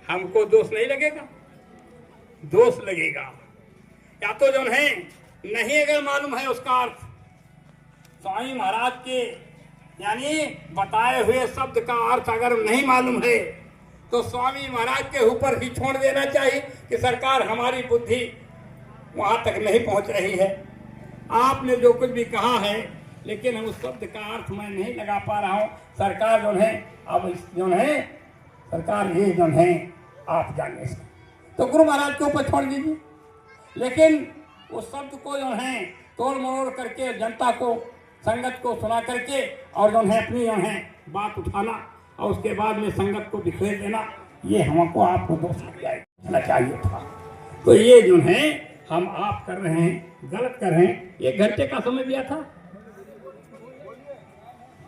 हमको दोष नहीं लगेगा, दोष लगेगा। या तो जो है नहीं अगर मालूम है उसका अर्थ, स्वामी महाराज के यानी बताए हुए शब्द का अर्थ अगर नहीं मालूम है तो स्वामी महाराज के ऊपर ही छोड़ देना चाहिए कि सरकार हमारी बुद्धि वहां तक नहीं पहुंच रही है, आपने जो कुछ भी कहा है लेकिन उस शब्द का अर्थ मैं नहीं लगा पा रहा हूं, सरकार जो है अब जो है सरकार ये जो है आप जाने से, तो गुरु महाराज के ऊपर छोड़ दीजिए। लेकिन उस शब्द को जो है तोड़ मरोड़ करके जनता को, संगत को सुना करके और जो है अपनी जो है बात उठाना और उसके बाद में संगत को बिखेर देना, ये हमको आपको दोष लग जाएगा चाहिए था। तो ये जो है हम आप कर रहे हैं, गलत कर रहे हैं। 1 घंटे का समय दिया था।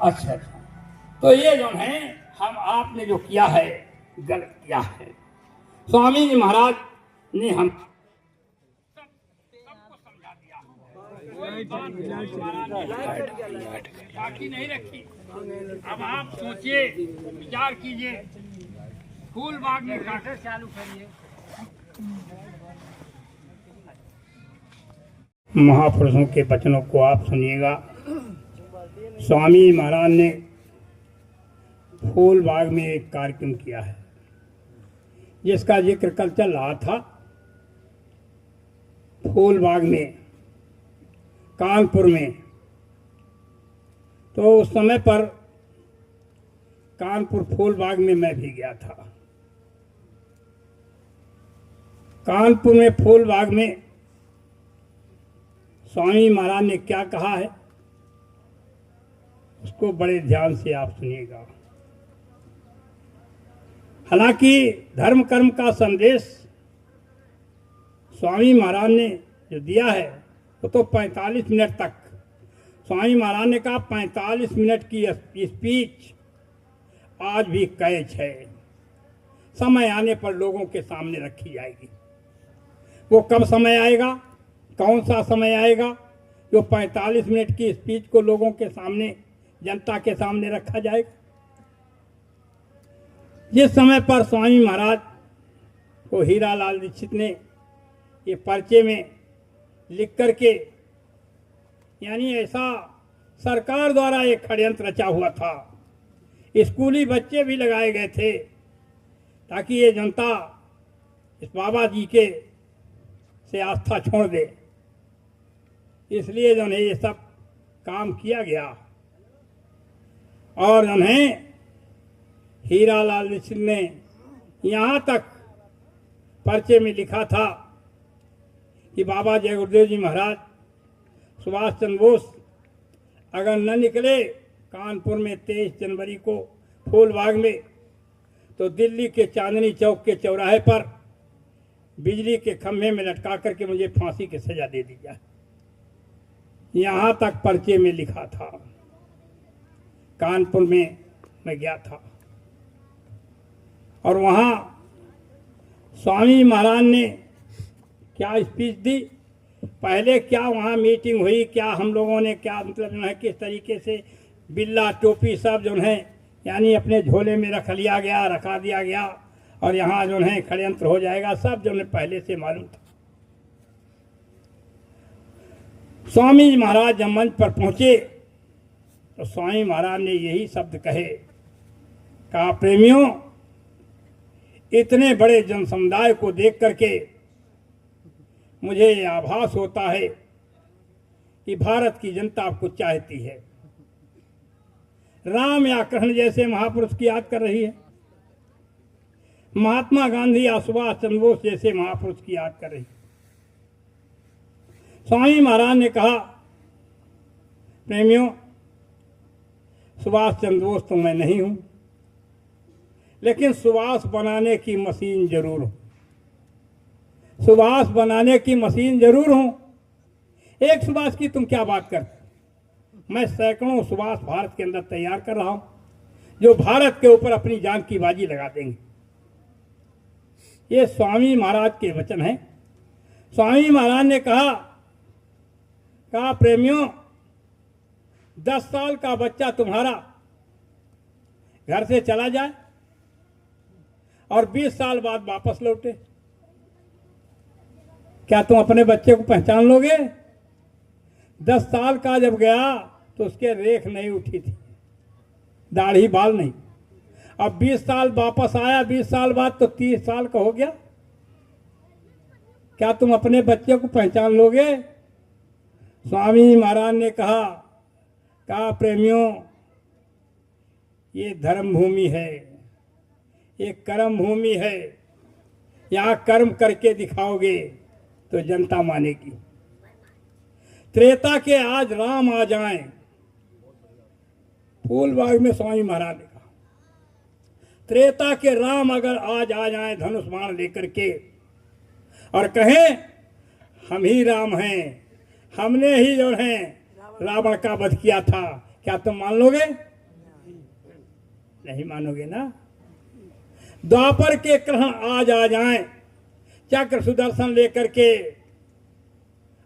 अच्छा, तो ये जो है हम आपने जो किया है गलत किया है। स्वामी जी महाराज ने हम सबको समझा दिया, बाकी नहीं रखी। अब आप सोचिए, विचार कीजिए, फूल बाग में काटे चालू करिए। महापुरुषों के वचनों को आप सुनिएगा। स्वामी महाराज ने फूलबाग में एक कार्यक्रम किया है जिसका जिक्र कल चल रहा था। फूलबाग में, कानपुर में, तो उस समय पर कानपुर फूलबाग में मैं भी गया था। कानपुर में फूलबाग में स्वामी महाराज ने क्या कहा है उसको बड़े ध्यान से आप सुनिएगा। हालांकि धर्म कर्म का संदेश स्वामी महाराज ने जो दिया है वो तो 45 मिनट तक, स्वामी महाराज ने कहा 45 मिनट की स्पीच आज भी कैच है, समय आने पर लोगों के सामने रखी जाएगी। वो कब समय आएगा, कौन सा समय आएगा जो 45 मिनट की स्पीच को लोगों के सामने, जनता के सामने रखा जाएगा? जिस समय पर स्वामी महाराज को हीरालाल दीक्षित ने ये पर्चे में लिख करके, यानी ऐसा सरकार द्वारा एक षड्यंत्र रचा हुआ था, स्कूली बच्चे भी लगाए गए थे ताकि ये जनता इस बाबा जी के से आस्था छोड़ दे, इसलिए जो है ये सब काम किया गया। और जो है हीरालाल दीक्षित ने यहाँ तक पर्चे में लिखा था कि बाबा जय गुरुदेव जी महाराज सुभाष चंद्र बोस अगर न निकले कानपुर में 23 जनवरी को फूलबाग में, तो दिल्ली के चांदनी चौक के चौराहे पर बिजली के खंभे में लटका करके मुझे फांसी की सजा दे दी जाए। यहाँ तक पर्चे में लिखा था। कानपुर में मैं गया था और वहाँ स्वामी महाराज ने क्या स्पीच दी, पहले क्या वहाँ मीटिंग हुई, क्या हम लोगों ने क्या मतलब जो है किस तरीके से बिल्ला टोपी सब जो है यानी अपने झोले में रखा दिया गया और यहाँ जो है षड्यंत्र हो जाएगा, सब जो है पहले से मालूम था। स्वामी महाराज जब मंच पर पहुंचे तो स्वामी महाराज ने यही शब्द कहा, प्रेमियों, इतने बड़े जन समुदाय को देख करके मुझे यह आभास होता है कि भारत की जनता आपको चाहती है। राम या कृष्ण जैसे महापुरुष की याद कर रही है, महात्मा गांधी या सुभाष चंद्र बोस जैसे महापुरुष की याद कर रही है। स्वामी महाराज ने कहा, प्रेमियों, सुभाष चंद्र बोस तो मैं नहीं हूं, लेकिन सुभाष बनाने की मशीन जरूर हूं। सुभाष बनाने की मशीन जरूर हूं। एक सुभाष की तुम क्या बात करते? मैं सैकड़ों सुभाष भारत के अंदर तैयार कर रहा हूं जो भारत के ऊपर अपनी जान की बाजी लगा देंगे। ये स्वामी महाराज के वचन हैं। स्वामी महाराज ने कहा प्रेमियों, 10 साल का बच्चा तुम्हारा घर से चला जाए और 20 साल बाद वापस लौटे, क्या तुम अपने बच्चे को पहचान लोगे? 10 साल का जब गया तो उसके रेख नहीं उठी थी, दाढ़ी बाल नहीं। अब 20 साल वापस आया, 20 साल बाद तो 30 साल का हो गया, क्या तुम अपने बच्चे को पहचान लोगे? स्वामी महाराज ने कहा प्रेमियों, ये धर्म भूमि है, ये कर्म भूमि है। यहाँ कर्म करके दिखाओगे तो जनता मानेगी। त्रेता के आज राम आ जाएं, फूलबाग में स्वामी महाराज ने कहा, त्रेता के राम अगर आज आ जाएं धनुष बाण लेकर के और कहें हम ही राम हैं, हमने ही जो है रावण का वध किया था, क्या तुम मान लोगे? नहीं मानोगे ना। द्वापर के कृष्ण आज आ जाएं चक्र सुदर्शन लेकर के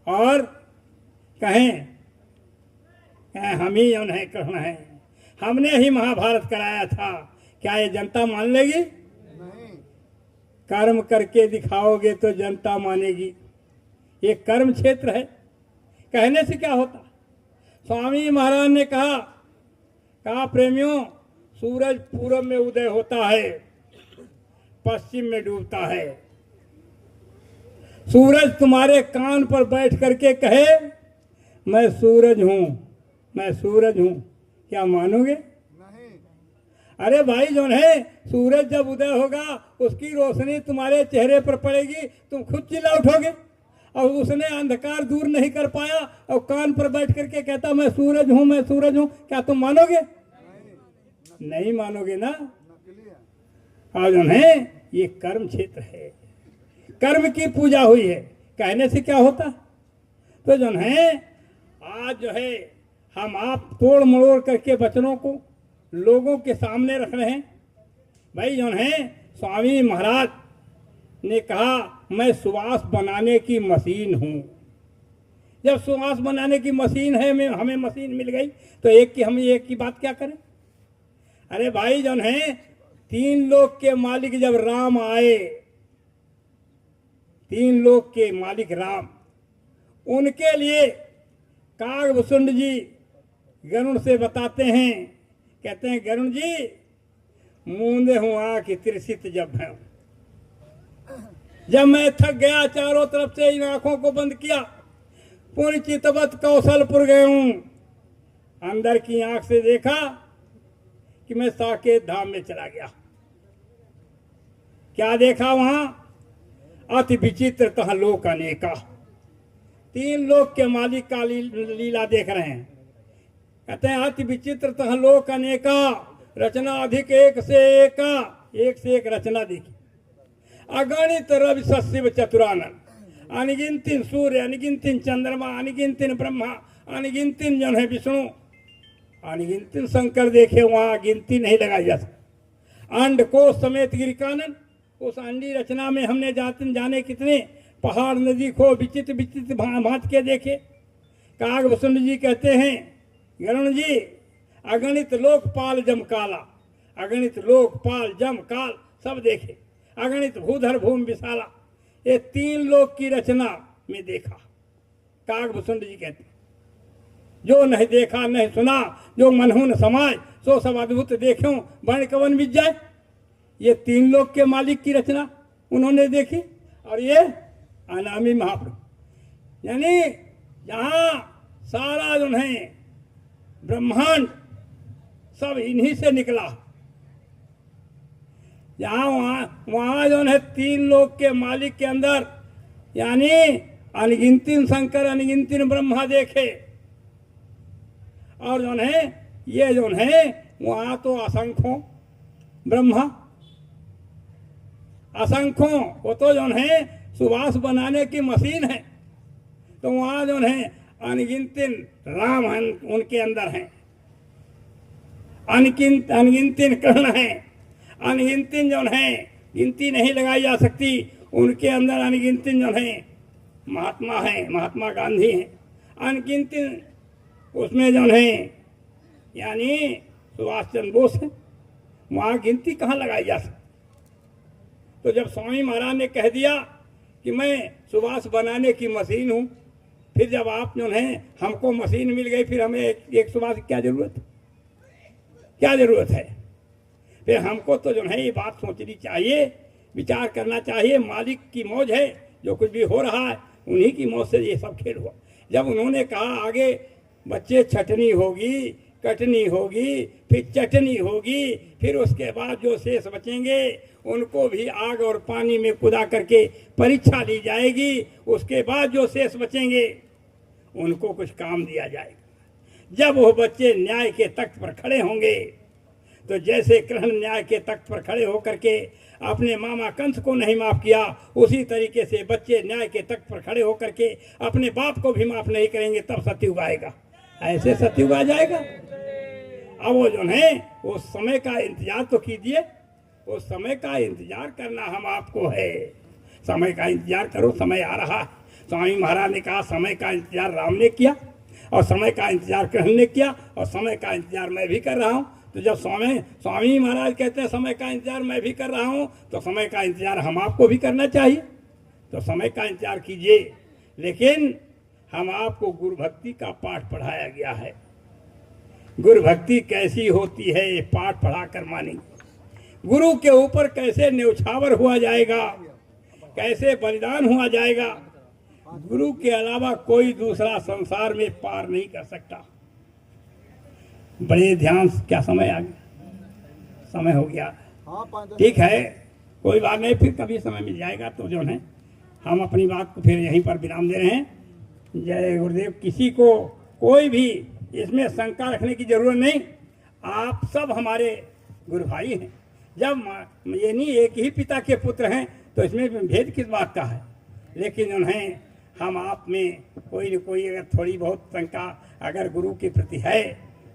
और कहें हम ही जो है कृष्ण हैं, हमने ही महाभारत कराया था, क्या ये जनता मान लेगी? नहीं। कर्म करके दिखाओगे तो जनता मानेगी। ये कर्म क्षेत्र है, कहने से क्या होता। स्वामी महाराज ने कहा प्रेमियों, सूरज पूरब में उदय होता है, पश्चिम में डूबता है। सूरज तुम्हारे कान पर बैठ करके कहे मैं सूरज हूं, मैं सूरज हूं, क्या मानोगे? नहीं। अरे भाई जो है, सूरज जब उदय होगा उसकी रोशनी तुम्हारे चेहरे पर पड़ेगी, तुम खुद चिल्ला उठोगे। और उसने अंधकार दूर नहीं कर पाया और कान पर बैठ करके कहता मैं सूरज हूं, मैं सूरज हूं, क्या तुम मानोगे? नहीं मानोगे ना। और जो है ये कर्म क्षेत्र है, कर्म की पूजा हुई है, कहने से क्या होता। तो जो है आज जो है हम आप तोड़ मरोड़ करके वचनों को लोगों के सामने रख रहे हैं। भाई जो है स्वामी महाराज ने कहा मैं सुवास बनाने की मशीन हूं। जब सुवास बनाने की मशीन है, हमें मशीन मिल गई तो हम एक की बात क्या करें। अरे भाई जो है 3 लोक के मालिक जब राम आए, 3 लोक के मालिक राम, उनके लिए कागभूषुंड जी गरुण से बताते हैं, कहते हैं गरुण जी मूंदे हूं आंख त्रिसित जब मैं थक गया, चारों तरफ से इन आंखों को बंद किया, पूर्ण चितवत कौशलपुर गए हूं, अंदर की आंख से देखा कि मैं साकेत धाम में चला गया। क्या देखा वहां? अति विचित्र तह लोक अनेका। 3 लोक के मालिक का लीला देख रहे हैं। कहते हैं अति विचित्र तह लोक अनेका, रचना अधिक एक से एक रचना देखी। अगणित रवि सशिव चतुरानन, अनगिनतिन सूर्य, अनगिनतिन चंद्रमा, अनगिनतिन ब्रह्मा, अनगिनतिन जो है विष्णु, अनगिनतिन शंकर देखे, वहां गिनती नहीं लगाई जा सकती। अंड कोश समेत गिरिकानन, उस अंडी रचना में हमने जाने कितने पहाड़ नदी को विचित्र विचित्र भांत के देखे। कागभूषुंड जी कहते हैं गरुण जी अगणित लोकपाल जम काला, अगणित लोकपाल जम काल सब देखे, अगणित भूधर भूमि विशाला, ये 3 लोक की रचना में देखा। कागभूषुंड जी कहते जो नहीं देखा नहीं सुना, जो मनहु न समाय, सो सब अद्भुत देखो बण कवन बीत जाए। ये 3 लोक के मालिक की रचना उन्होंने देखी। और ये अनामी महाप्रभु, यानी यहाँ सारा जो है ब्रह्मांड सब इन्हीं से निकला। यहाँ वहां जो है 3 लोक के मालिक के अंदर, यानी अनगिनतिन शंकर, अनगिनतिन ब्रह्मा देखे। और जो है ये जो है वहां तो असंख्यों ब्रह्मा, असंख्यों, वो तो जो है सुवास बनाने की मशीन है। तो वहां जो है अनगिनतिन राम उनके अंदर हैं, अनगिनतिन कर्ण है, अनगिनतिन जो है गिनती नहीं लगाई जा सकती, उनके अंदर अनगिनतिन जो है महात्मा है, महात्मा गांधी हैं, अनगिनतिन उसमें जो है यानी सुभाष चंद्र बोस है, वहाँ गिनती कहाँ लगाई जा सकती। तो जब स्वामी महाराज ने कह दिया कि मैं सुभाष बनाने की मशीन हूँ, फिर जब आप जो है हमको मशीन मिल गई, फिर हमें एक सुभाष की क्या जरूरत है, क्या जरूरत है। फिर हमको तो जो है ये बात सोचनी चाहिए, विचार करना चाहिए, मालिक की मौज है, जो कुछ भी हो रहा है उन्हीं की मौज से ये सब खेल हुआ। जब उन्होंने कहा आगे बच्चे छटनी होगी, कटनी होगी, फिर चटनी होगी, फिर उसके बाद जो शेष बचेंगे उनको भी आग और पानी में कुदा करके परीक्षा ली जाएगी, उसके बाद जो शेष बचेंगे उनको कुछ काम दिया जाएगा। जब वो बच्चे न्याय के तख्त पर खड़े होंगे, तो जैसे कृष्ण न्याय के तख्त पर खड़े होकर के अपने मामा कंस को नहीं माफ किया, उसी तरीके से बच्चे न्याय के तख्त पर खड़े होकर के अपने बाप को भी माफ नहीं करेंगे, तब सत्युग आएगा। ऐसे सत्युग आ जाएगा। अब वो जो है वो समय का इंतजार तो कीजिए, वो समय का इंतजार करना हम आपको है। समय का इंतजार करो, समय आ रहा है। स्वामी महाराज ने कहा समय का इंतजार राम ने किया, और समय का इंतजार कृष्ण ने किया, और समय का इंतजार मैं भी कर रहा हूँ। तो जब स्वामी महाराज कहते हैं समय का इंतजार मैं भी कर रहा हूँ, तो समय का इंतजार हम आपको भी करना चाहिए। तो समय का इंतजार कीजिए, लेकिन हम आपको गुरु भक्ति का पाठ पढ़ाया गया है। गुरु भक्ति कैसी होती है ये पाठ पढ़ा कर मानेंगे। गुरु के ऊपर कैसे न्यौछावर हुआ जाएगा, कैसे बलिदान हुआ जाएगा, गुरु के अलावा कोई दूसरा संसार में पार नहीं कर सकता। बड़े ध्यान से, क्या समय आ गया? समय हो गया, ठीक है, कोई बात नहीं, फिर कभी समय मिल जाएगा तो जो है हम अपनी बात को फिर यहीं पर विराम दे रहे हैं। जय गुरुदेव। किसी को कोई भी इसमें शंका रखने की जरूरत नहीं, आप सब हमारे गुरु भाई हैं। जब ये नहीं एक ही पिता के पुत्र हैं तो इसमें भेद किस बात का है। लेकिन उन्हें हम आप में कोई न कोई अगर थोड़ी बहुत शंका अगर गुरु के प्रति है,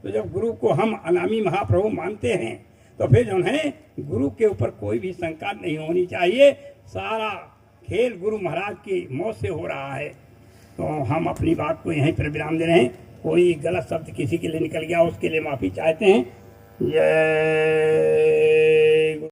तो जब गुरु को हम अनामी महाप्रभु मानते हैं तो फिर जो है गुरु के ऊपर कोई भी शंका नहीं होनी चाहिए। सारा खेल गुरु महाराज की मौत से हो रहा है। तो हम अपनी बात को यहीं पर विराम दे रहे हैं। कोई गलत शब्द किसी के लिए निकल गया उसके लिए माफ़ी चाहते हैं। जय